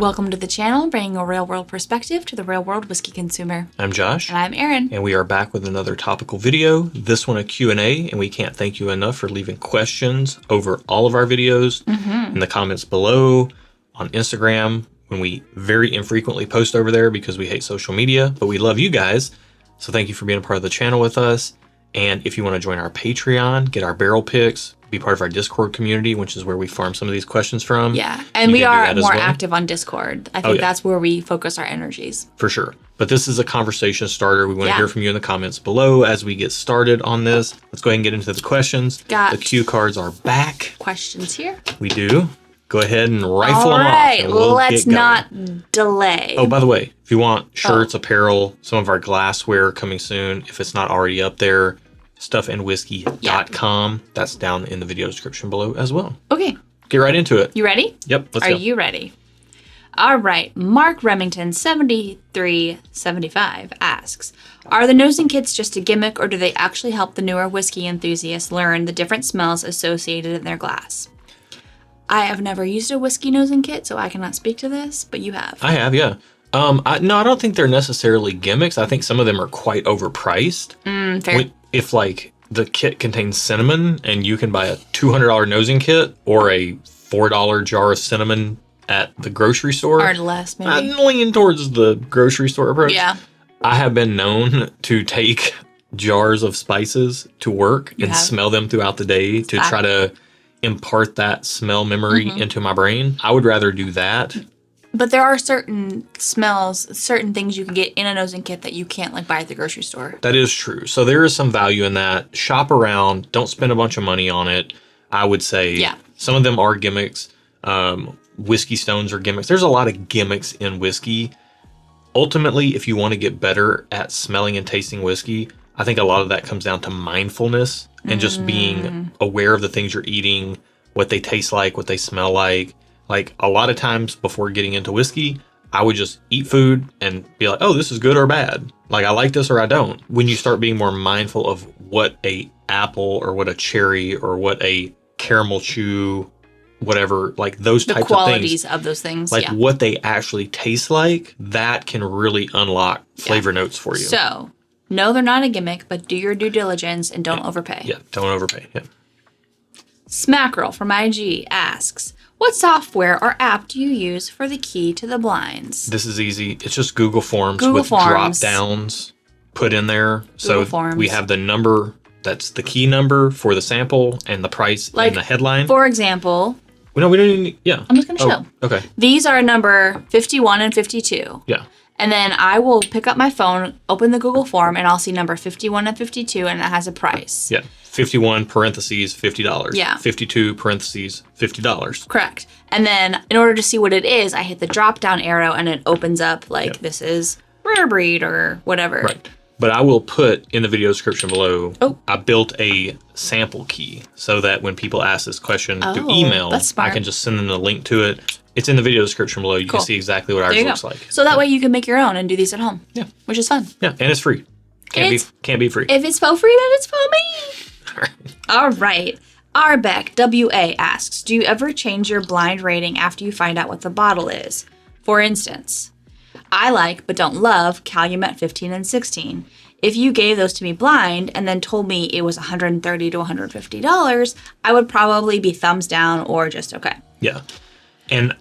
Welcome to the channel, bringing a real-world perspective to the real-world whiskey consumer. I'm Josh. And I'm Erin. And we are back with another topical video. This one a Q&A, and we can't thank you enough for leaving questions over all of our videos in the comments below, on Instagram, when we very infrequently post over there because we hate social media, but we love you guys. So thank you for being a part of the channel with us. And if you want to join our Patreon, get our barrel picks, be part of our Discord community, which is where we farm some of these questions from. Yeah, and we are more active on Discord. I think that's where we focus our energies. For sure. But this is a conversation starter. We want to hear from you in the comments below as we get started on this. Let's go ahead and get into the questions. The cue cards are back. Questions here. We do. Go ahead and rifle them off. All right, let's not delay. Oh, by the way, if you want shirts, apparel, some of our glassware coming soon, if it's not already up there, stuffandwhiskey.com. That's down in the video description below as well. Okay. Get right into it. You ready? Yep, let's go. Are you ready? All right. Mark Remington, 7375, asks, are the nosing kits just a gimmick, or do they actually help the newer whiskey enthusiasts learn the different smells associated in their glass? I have never used a whiskey nosing kit, so I cannot speak to this, but you have. I have, yeah. No, I don't think they're necessarily gimmicks. I think some of them are quite overpriced. Fair. If like the kit contains cinnamon and you can buy a $200 nosing kit or a $4 jar of cinnamon at the grocery store. Or less, maybe. I'm leaning towards the grocery store approach. Yeah. I have been known to take jars of spices to work and smell them throughout the day to try to impart that smell memory into my brain. I would rather do that. But there are certain smells, certain things you can get in a nosing kit that you can't like buy at the grocery store. That is true. So there is some value in that. Shop around. Don't spend a bunch of money on it. I would say some of them are gimmicks. Whiskey stones are gimmicks. There's a lot of gimmicks in whiskey. Ultimately, if you want to get better at smelling and tasting whiskey, I think a lot of that comes down to mindfulness and just being aware of the things you're eating, what they taste like, what they smell like. Like a lot of times before getting into whiskey, I would just eat food and be like, oh, this is good or bad. Like I like this or I don't. When you start being more mindful of what a apple or what a cherry or what a caramel chew, whatever, like those types of things. The qualities of those things. Like what they actually taste like, that can really unlock flavor notes for you. So, no, they're not a gimmick, but do your due diligence and don't overpay. Yeah, don't overpay. Yeah. Smackerel from IG asks, what software or app do you use for the key to the blinds? This is easy. It's just Google Forms with drop downs put in there. So we have the number, that's the key number for the sample and the price and the headline. For example, no, we don't even, I'm just going to show. Okay. These are number 51 and 52. Yeah. And then I will pick up my phone, open the Google form, and I'll see number 51 and 52, and it has a price. Yeah. 51 parentheses $50. Yeah. 52 parentheses $50. Correct. And then in order to see what it is, I hit the drop down arrow and it opens up like this is rare breed or whatever. Right. But I will put in the video description below, I built a sample key so that when people ask this question through email, I can just send them the link to it. It's in the video description below. You can see exactly what ours looks like. So that way you can make your own and do these at home. Yeah. Which is fun. Yeah, and it's free. Can't be free. If it's for free, then it's for me. All right. Arbeck WA asks, do you ever change your blind rating after you find out what the bottle is? For instance, I like but don't love Calumet 15 and 16. If you gave those to me blind and then told me it was $130 to $150, I would probably be thumbs down or just okay. Yeah. And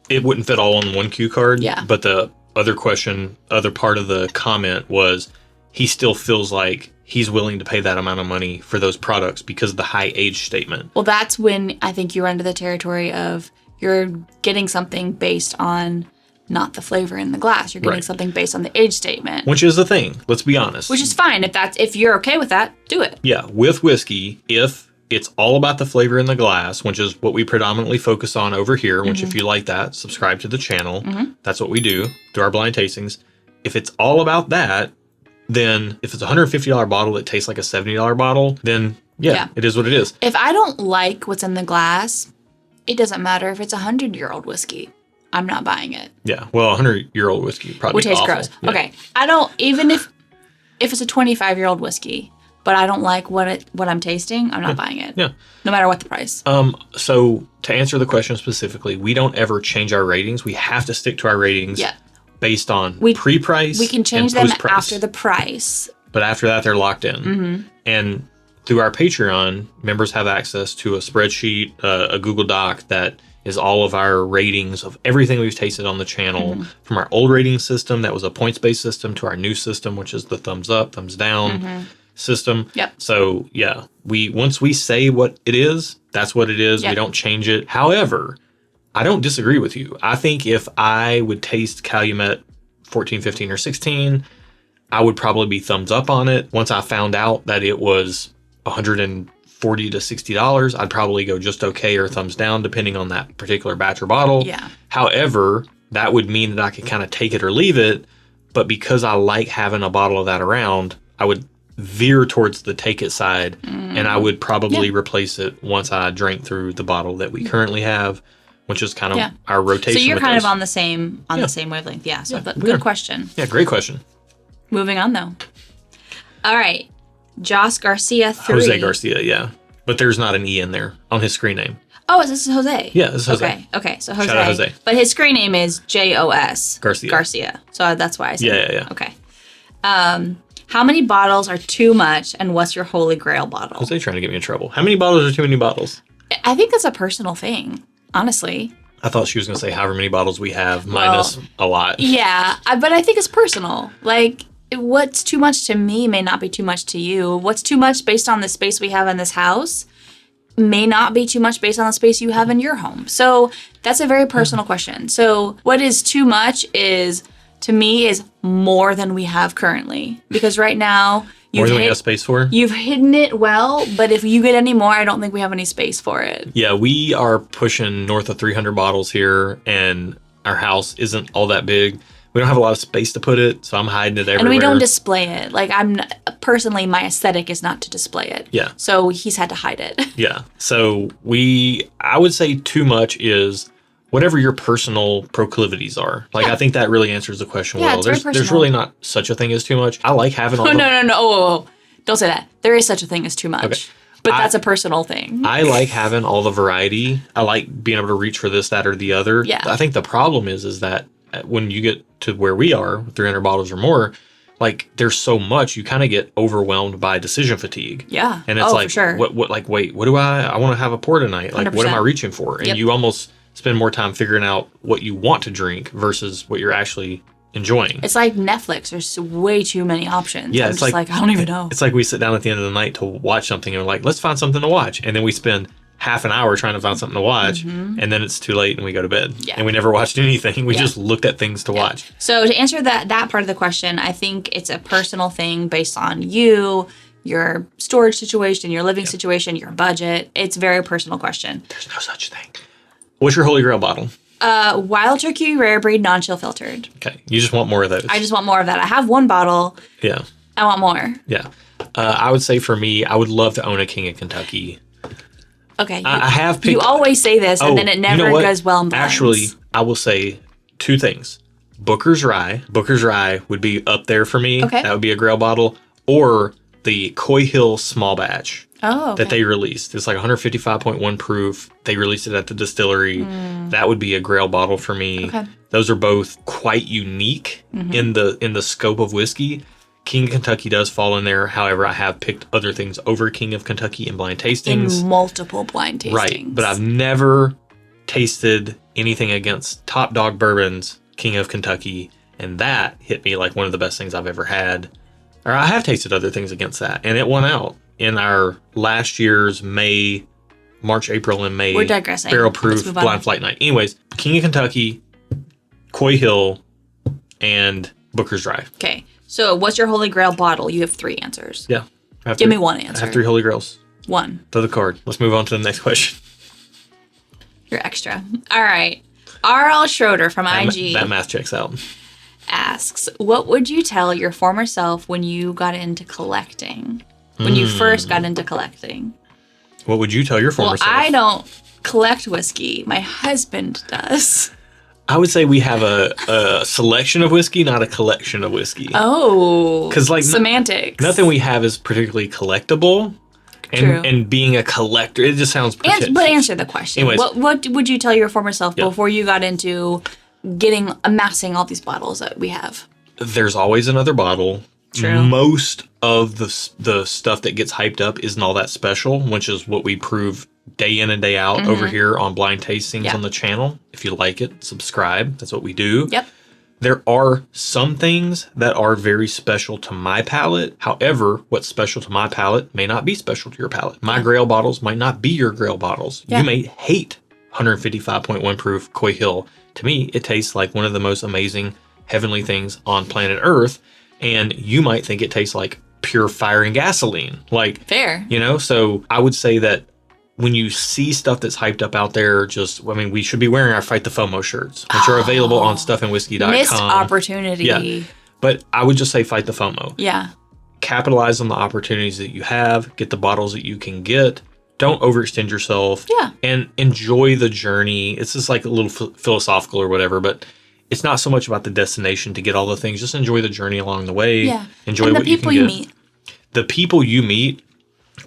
it wouldn't fit all on one cue card. Yeah. But the other part of the comment was he still feels like he's willing to pay that amount of money for those products because of the high age statement. Well, that's when I think you're into the territory of you're getting something based on not the flavor in the glass. You're getting something based on the age statement. Which is the thing. Let's be honest. Which is fine. If you're okay with that, do it. Yeah. With whiskey, if it's all about the flavor in the glass, which is what we predominantly focus on over here, which if you like that, subscribe to the channel. That's what we do through our blind tastings. If it's all about that, then if it's a $150 bottle that tastes like a $70 bottle, then it is what it is. If I don't like what's in the glass, it doesn't matter if it's a 100-year-old whiskey. I'm not buying it. Yeah. Well, 100-year-old whiskey probably would taste gross. Yeah. Okay. I don't, even if it's a 25-year-old whiskey, but I don't like what I'm tasting, I'm not buying it. Yeah. No matter what the price. So to answer the question specifically, we don't ever change our ratings. We have to stick to our ratings based on pre-price. We can change them after the price. But after that, they're locked in. Mm-hmm. And through our Patreon, members have access to a spreadsheet, a Google Doc that is all of our ratings of everything we've tasted on the channel, from our old rating system that was a points-based system to our new system, which is the thumbs up, thumbs down system. Yep. So yeah, once we say what it is, that's what it is. Yep. We don't change it. However, I don't disagree with you. I think if I would taste Calumet 14, 15, or 16, I would probably be thumbs up on it. Once I found out that it was $140 to $60, I'd probably go just okay or thumbs down, depending on that particular batch or bottle. Yeah. However, that would mean that I could kind of take it or leave it. But because I like having a bottle of that around, I would veer towards the take it side, and I would probably replace it once I drank through the bottle that we currently have, which is kind of our rotation. So you're with kind those. of on the same wavelength. Yeah. So good question. Yeah, great question. Moving on though. All right. Joss Garcia 3. Jose Garcia, yeah. But there's not an E in there on his screen name. Oh, this is Jose? Yeah, this is Jose. Okay, so Jose. Shout out Jose. But his screen name is Jos. Garcia. So that's why I said Yeah. Okay. How many bottles are too much, and what's your holy grail bottle? Jose trying to get me in trouble. How many bottles are too many bottles? I think that's a personal thing, honestly. I thought she was going to say however many bottles we have minus a lot. Yeah, but I think it's personal. Like, what's too much to me may not be too much to you. What's too much based on the space we have in this house may not be too much based on the space you have in your home. So that's a very personal question. So what is too much is, to me, is more than we have currently. Because right now, more than we have space for? You've hidden it well, but if you get any more, I don't think we have any space for it. Yeah, we are pushing north of 300 bottles here, and our house isn't all that big. We don't have a lot of space to put it, so I'm hiding it everywhere. And we don't display it. Like, personally, my aesthetic is not to display it. Yeah. So he's had to hide it. Yeah. So I would say too much is whatever your personal proclivities are. Like, I think that really answers the question well. It's very personal. There's really not such a thing as too much. I like having all No. Oh, don't say that. There is such a thing as too much. Okay. But that's a personal thing. I like having all the variety. I like being able to reach for this, that, or the other. Yeah. I think the problem is that when you get to where we are, 300 bottles or more, like, there's so much, you kind of get overwhelmed by decision fatigue. Yeah. And it's like, for sure. what do I want to have a pour tonight? Like, 100%. What am I reaching for? And you almost spend more time figuring out what you want to drink versus what you're actually enjoying. It's like Netflix. There's way too many options. Yeah, I'm just like, I don't even know. It's like we sit down at the end of the night to watch something and we're like, let's find something to watch. And then we spend half an hour trying to find something to watch, and then it's too late and we go to bed. Yeah. And we never watched anything. We just looked at things to watch. So to answer that part of the question, I think it's a personal thing based on you, your storage situation, your living situation, your budget. It's a very personal question. There's no such thing. What's your Holy Grail bottle? Wild Turkey Rare Breed Non-Chill Filtered. Okay. You just want more of those. I just want more of that. I have one bottle. Yeah. I want more. Yeah. I would say for me, I would love to own a King of Kentucky. Okay. I have picked... You always say this, and then it never goes well in blends. Actually, I will say two things. Booker's Rye. Booker's Rye would be up there for me. Okay. That would be a Grail bottle. Or the Coy Hill Small Batch. Oh, okay. That they released. It's like 155.1 proof. They released it at the distillery. That would be a Grail bottle for me. Okay. Those are both quite unique in the scope of whiskey. King of Kentucky does fall in there. However, I have picked other things over King of Kentucky in blind tastings. In multiple blind tastings. Right. But I've never tasted anything against Top Dog Bourbon's King of Kentucky. And that hit me like one of the best things I've ever had. Or I have tasted other things against that. And it won out in our last year's March, April, and May. We're digressing. Barrel Proof Blind Flight Night. Anyways, King of Kentucky, Coy Hill, and Booker's Rye. Okay. So what's your Holy Grail bottle? You have 3 answers. Yeah. Give me one answer. I have 3 Holy Grails. 1. Throw the card. Let's move on to the next question. You're extra. All right. R.L. Schroeder from IG. That math checks out. Asks, what would you tell your former self when you got into collecting? When you first got into collecting? What would you tell your former self? I don't collect whiskey. My husband does. I would say we have a selection of whiskey, not a collection of whiskey. Oh, because like semantics. Nothing we have is particularly collectible. True. And being a collector, it just sounds pretentious. But answer the question. Anyways, what would you tell your former self before you got into amassing all these bottles that we have? There's always another bottle. True. Most of the stuff that gets hyped up isn't all that special, which is what we prove day in and day out over here on Blind Tastings on the channel. If you like it, subscribe. That's what we do. Yep. There are some things that are very special to my palate. However, what's special to my palate may not be special to your palate. My Grail bottles might not be your Grail bottles. Yeah. You may hate 155.1 proof Coy Hill. To me, it tastes like one of the most amazing heavenly things on planet Earth. And you might think it tastes like pure fire and gasoline. Like, fair. You know, so I would say that when you see stuff that's hyped up out there, we should be wearing our Fight the FOMO shirts, which are available on stuffandwhiskey.com. Missed opportunity. Yeah. But I would just say fight the FOMO. Yeah. Capitalize on the opportunities that you have. Get the bottles that you can get. Don't overextend yourself. Yeah. And enjoy the journey. It's just like a little philosophical or whatever, but it's not so much about the destination to get all the things. Just enjoy the journey along the way. Yeah. Enjoy and what you can get. The people you meet. The people you meet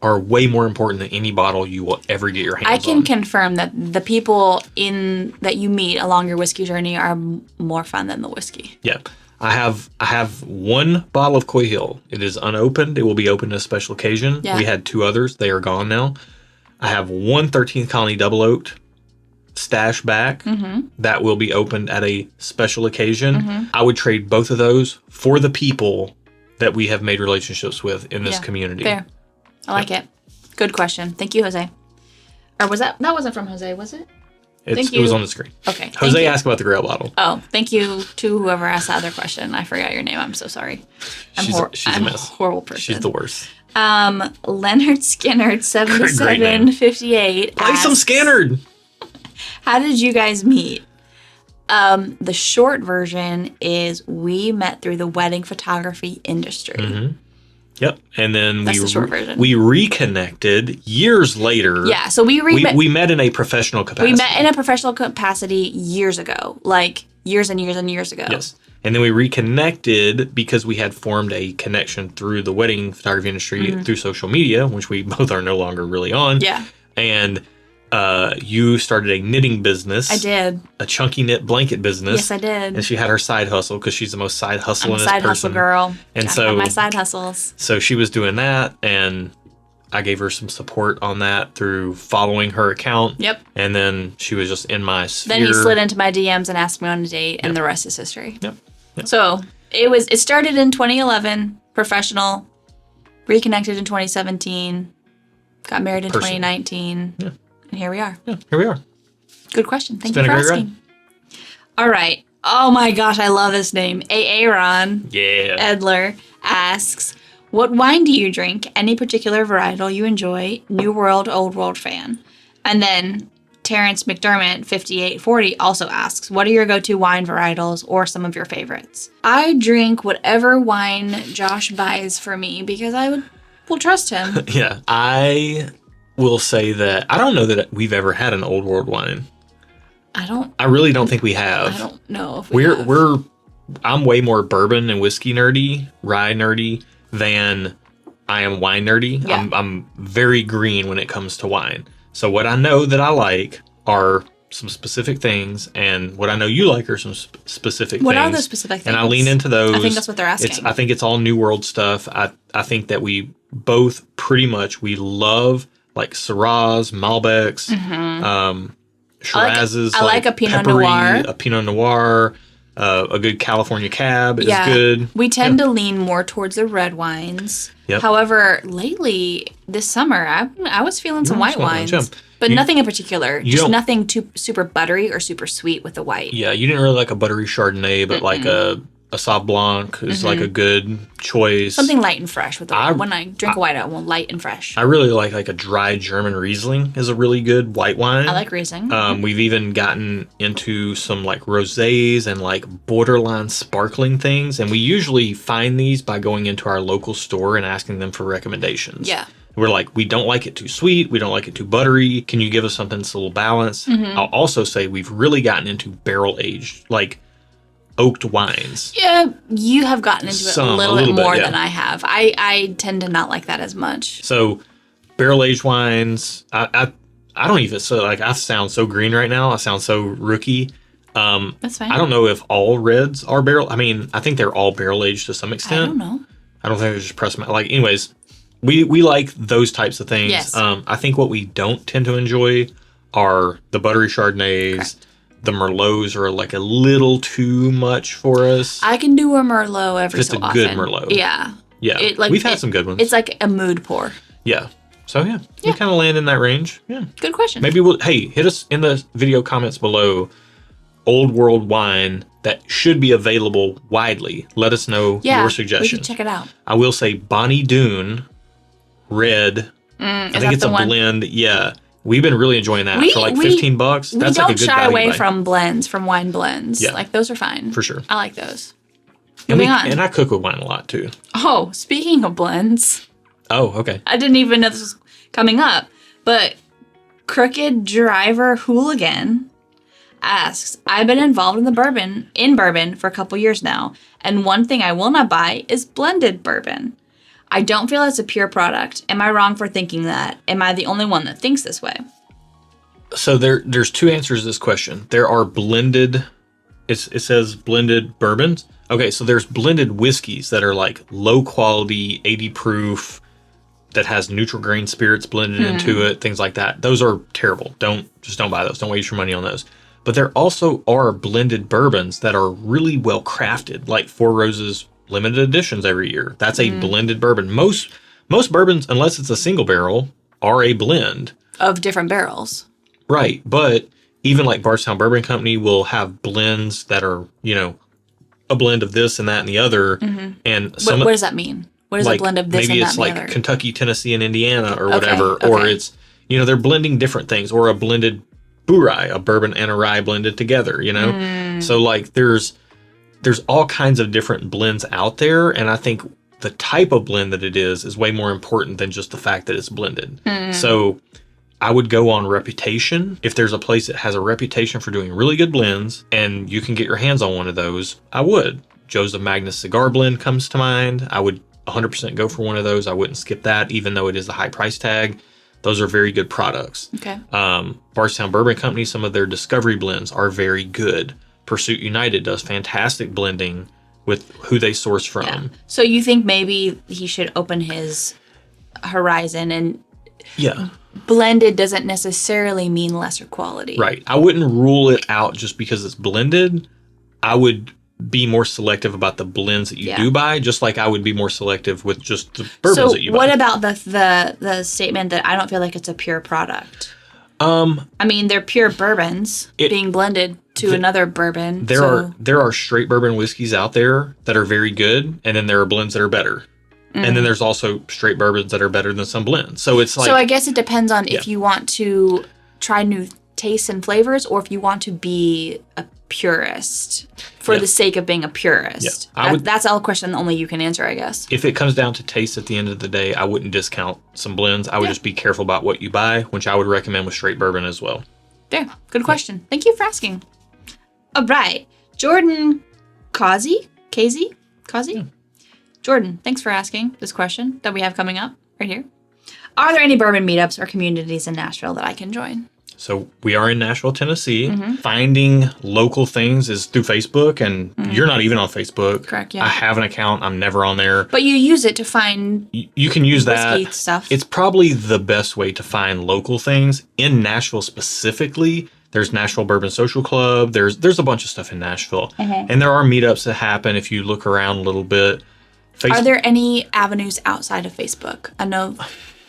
are way more important than any bottle you will ever get your hands on. I can confirm that the people that you meet along your whiskey journey are more fun than the whiskey. Yeah. I have one bottle of Coy Hill. It is unopened. It will be opened at a special occasion. Yeah. We had 2 others. They are gone now. I have one 13th Colony Double Oaked stash back that will be opened at a special occasion. I would trade both of those for the people that we have made relationships with in this community. Fair. I like it. Good question. Thank you, Jose. Or was that wasn't from Jose, was it? It was on the screen. Okay. Jose asked about the Grail bottle. Oh, thank you to whoever asked that other question. I forgot your name. I'm so sorry. She's a mess. A horrible person. She's the worst. Leonard Skinnerd 7758 Play some Skinnerd. How did you guys meet? The short version is we met through the wedding photography industry. Yep, and then that's the short version. We reconnected years later. Yeah, so we met in a professional capacity. We met in a professional capacity years ago, like years and years and years ago. Yes, and then we reconnected because we had formed a connection through the wedding photography industry through social media, which we both are no longer really on. Yeah, and you started a knitting business. I did. A chunky knit blanket business. Yes, I did. And she had her side hustle because she's the most side hustling person. I'm a side hustle girl. And I have my side hustles. So she was doing that, and I gave her some support on that through following her account. Yep. And then she was just in my sphere. Then he slid into my DMs and asked me on a date, and the rest is history. Yep. So it started in 2011, professional, reconnected in 2017, got married in 2019. Yeah. And here we are. Yeah, here we are. Good question. Thank you for asking. All right. Oh my gosh, I love this name. Aaron Edler asks, what wine do you drink? Any particular varietal you enjoy? New World, Old World fan. And then Terrence McDermott, 5840, also asks, what are your go-to wine varietals or some of your favorites? I drink whatever wine Josh buys for me because I will trust him. Yeah, I will say that I don't know that we've ever had an Old World wine. I really don't think we have. I don't know if we have. I'm way more bourbon and whiskey nerdy, rye nerdy than I am wine nerdy. Yeah. I'm very green when it comes to wine. So what I know that I like are some specific things, and what I know you like are some specific things. What are those specific things? And I lean into those. I think that's what they're asking. I think it's all New World stuff. I think that we both pretty much, we love like Syrahs, Malbecs, Shirazes. I like a Pinot peppery, Noir. A Pinot Noir, a good California Cab is good. We tend to lean more towards the red wines. Yep. However, lately, this summer, I was feeling some white wines. But nothing in particular. Just nothing too super buttery or super sweet with the white. Yeah, you didn't really like a buttery Chardonnay, but like a Sauv Blanc is like a good choice. Something light and fresh with the white. When I drink a white, I want light and fresh. I really like a dry German Riesling is a really good white wine. I like Riesling. We've even gotten into some like rosés and like borderline sparkling things, and we usually find these by going into our local store and asking them for recommendations. Yeah. We're like, we don't like it too sweet. We don't like it too buttery. Can you give us something that's a little balanced? I'll also say we've really gotten into barrel aged, like oaked wines. Yeah, you have gotten into it a little bit more yeah. than I have. I tend to not like that as much. So barrel aged wines, I don't even, so like I sound so green right now. I sound so rookie. That's fine. I don't know if all reds are barrel. I mean, I think they're all barrel aged to some extent. I don't know. I don't think they're just pressed. Like, anyways, we like those types of things. Yes. I think what we don't tend to enjoy are the buttery Chardonnays. Correct. The Merlots are like a little too much for us. I can do a Merlot every so often. It's a good Merlot. Yeah. Yeah. We've had some good ones. It's like a mood pour. Yeah. So, yeah. We kind of land in that range. Yeah. Good question. Maybe hit us in the video comments below. Old world wine that should be available widely. Let us know your suggestions. We can check it out. I will say Bonnie Doon Red. I think it's a blend. Yeah. We've been really enjoying that for like $15. That's like a good value. We don't shy away from blends, from wine blends. Yeah. Like those are fine. For sure. I like those. Moving on. And I cook with wine a lot too. Oh, speaking of blends. Oh, okay. I didn't even know this was coming up, but Crooked Driver Hooligan asks, I've been involved in bourbon for a couple years now, and one thing I will not buy is blended bourbon. I don't feel it's a pure product. Am I wrong for thinking that? Am I the only one that thinks this way? So there's two answers to this question. There are blended, it says blended bourbons. Okay, so there's blended whiskeys that are like low quality, 80 proof, that has neutral grain spirits blended into it, things like that. Those are terrible. Don't buy those. Don't waste your money on those. But there also are blended bourbons that are really well crafted, like Four Roses limited editions every year. That's a blended bourbon. Most bourbons, unless it's a single barrel, are a blend of different barrels. Right, but even like Bardstown Bourbon Company will have blends that are, a blend of this and that and the other. And what does that mean? What is a blend of this and that and the other? Maybe it's like Kentucky, Tennessee, and Indiana or whatever. Okay. Or it's, they're blending different things. Or a blended Bourye, a bourbon and a rye blended together, So like there's all kinds of different blends out there. And I think the type of blend that it is way more important than just the fact that it's blended. So I would go on reputation. If there's a place that has a reputation for doing really good blends and you can get your hands on one of those, I would. Joseph Magnus Cigar Blend comes to mind. I would 100% go for one of those. I wouldn't skip that, even though it is a high price tag. Those are very good products. Okay. Bardstown Bourbon Company, some of their discovery blends are very good. Pursuit United does fantastic blending with who they source from. Yeah. So you think maybe he should open his horizon and blended doesn't necessarily mean lesser quality. Right. I wouldn't rule it out just because it's blended. I would be more selective about the blends that you do buy, just like I would be more selective with just the bourbons that you buy. So what about the statement that I don't feel like it's a pure product? I mean, they're pure bourbons being blended to another bourbon. There are straight bourbon whiskeys out there that are very good, and then there are blends that are better. And then there's also straight bourbons that are better than some blends. So it's like... So I guess it depends on if you want to try new tastes and flavors or if you want to be a purist for the sake of being a purist. Yeah. That's a question only you can answer, I guess. If it comes down to taste at the end of the day, I wouldn't discount some blends. I would just be careful about what you buy, which I would recommend with straight bourbon as well. There. Good question. Thank you for asking. All right. Jordan Kazi? Yeah. Jordan, thanks for asking this question that we have coming up right here. Are there any bourbon meetups or communities in Nashville that I can join? So we are in Nashville, Tennessee. Finding local things is through Facebook, and you're not even on Facebook. Correct, yeah. I have an account. I'm never on there. But you use it to find you can use whiskey that stuff. It's probably the best way to find local things. In Nashville specifically, there's Nashville Bourbon Social Club. There's a bunch of stuff in Nashville. And there are meetups that happen if you look around a little bit. Are there any avenues outside of Facebook? I know,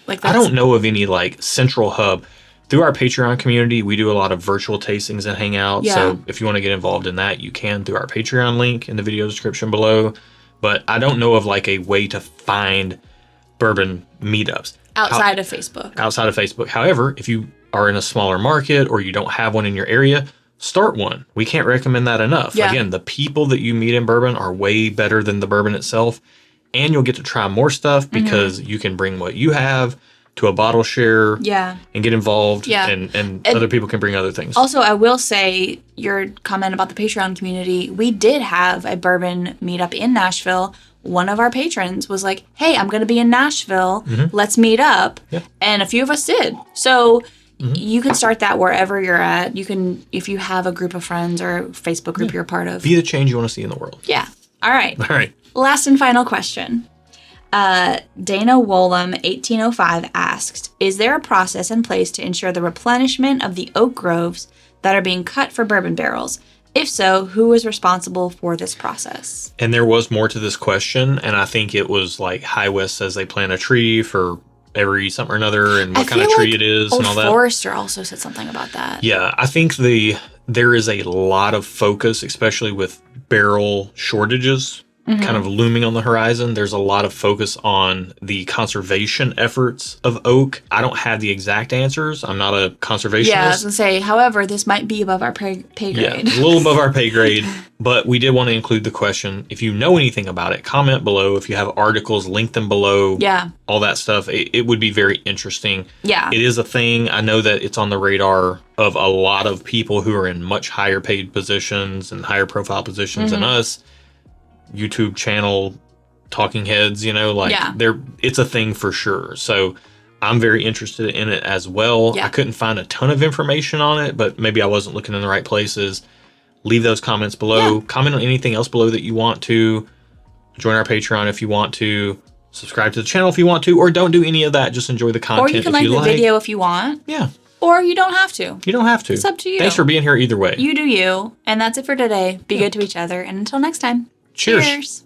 I don't know of any like central hub. Through our Patreon community, we do a lot of virtual tastings and hangouts. Yeah. So if you want to get involved in that, you can through our Patreon link in the video description below. But I don't know of like a way to find bourbon meetups outside of Facebook. Outside of Facebook. However, if you are in a smaller market or you don't have one in your area, start one. We can't recommend that enough. Yeah. Again, the people that you meet in bourbon are way better than the bourbon itself. And you'll get to try more stuff because you can bring what you have. to a bottle share. Yeah. And get involved. Yeah. And other people can bring other things. Also, I will say your comment about the Patreon community, we did have a bourbon meetup in Nashville. One of our patrons was like, hey, I'm going to be in Nashville. Let's meet up. Yeah. And a few of us did. So you can start that wherever you're at. You can, if you have a group of friends or a Facebook group you're a part of. Be the change you want to see in the world. Yeah. All right. All right. Last and final question. Dana Wollum, 1805, asked, is there a process in place to ensure the replenishment of the oak groves that are being cut for bourbon barrels? If so, who is responsible for this process? And there was more to this question, and I think it was like High West says they plant a tree for every something or another, and what kind of tree it is and all that. Forrester also said something about that. Yeah, I think there is a lot of focus, especially with barrel shortages kind of looming on the horizon. There's a lot of focus on the conservation efforts of oak. I don't have the exact answers. I'm not a conservationist. Yeah, I was going to say, however, this might be above our pay grade. Yeah, a little above our pay grade. But we did want to include the question. If you know anything about it, comment below. If you have articles, link them below. Yeah. All that stuff. It would be very interesting. Yeah. It is a thing. I know that it's on the radar of a lot of people who are in much higher paid positions and higher profile positions than us. YouTube channel talking heads, it's a thing for sure. So I'm very interested in it as well. Yeah. I couldn't find a ton of information on it, but maybe I wasn't looking in the right places. Leave those comments below. Yeah. Comment on anything else below that you want to. Join our Patreon if you want to. Subscribe to the channel if you want to, or don't do any of that. Just enjoy the content. Or you can like the video if you want. Yeah. Or you don't have to. You don't have to. It's up to you. Thanks for being here either way. You do you. And that's it for today. Be good to each other. And until next time. Cheers. Cheers.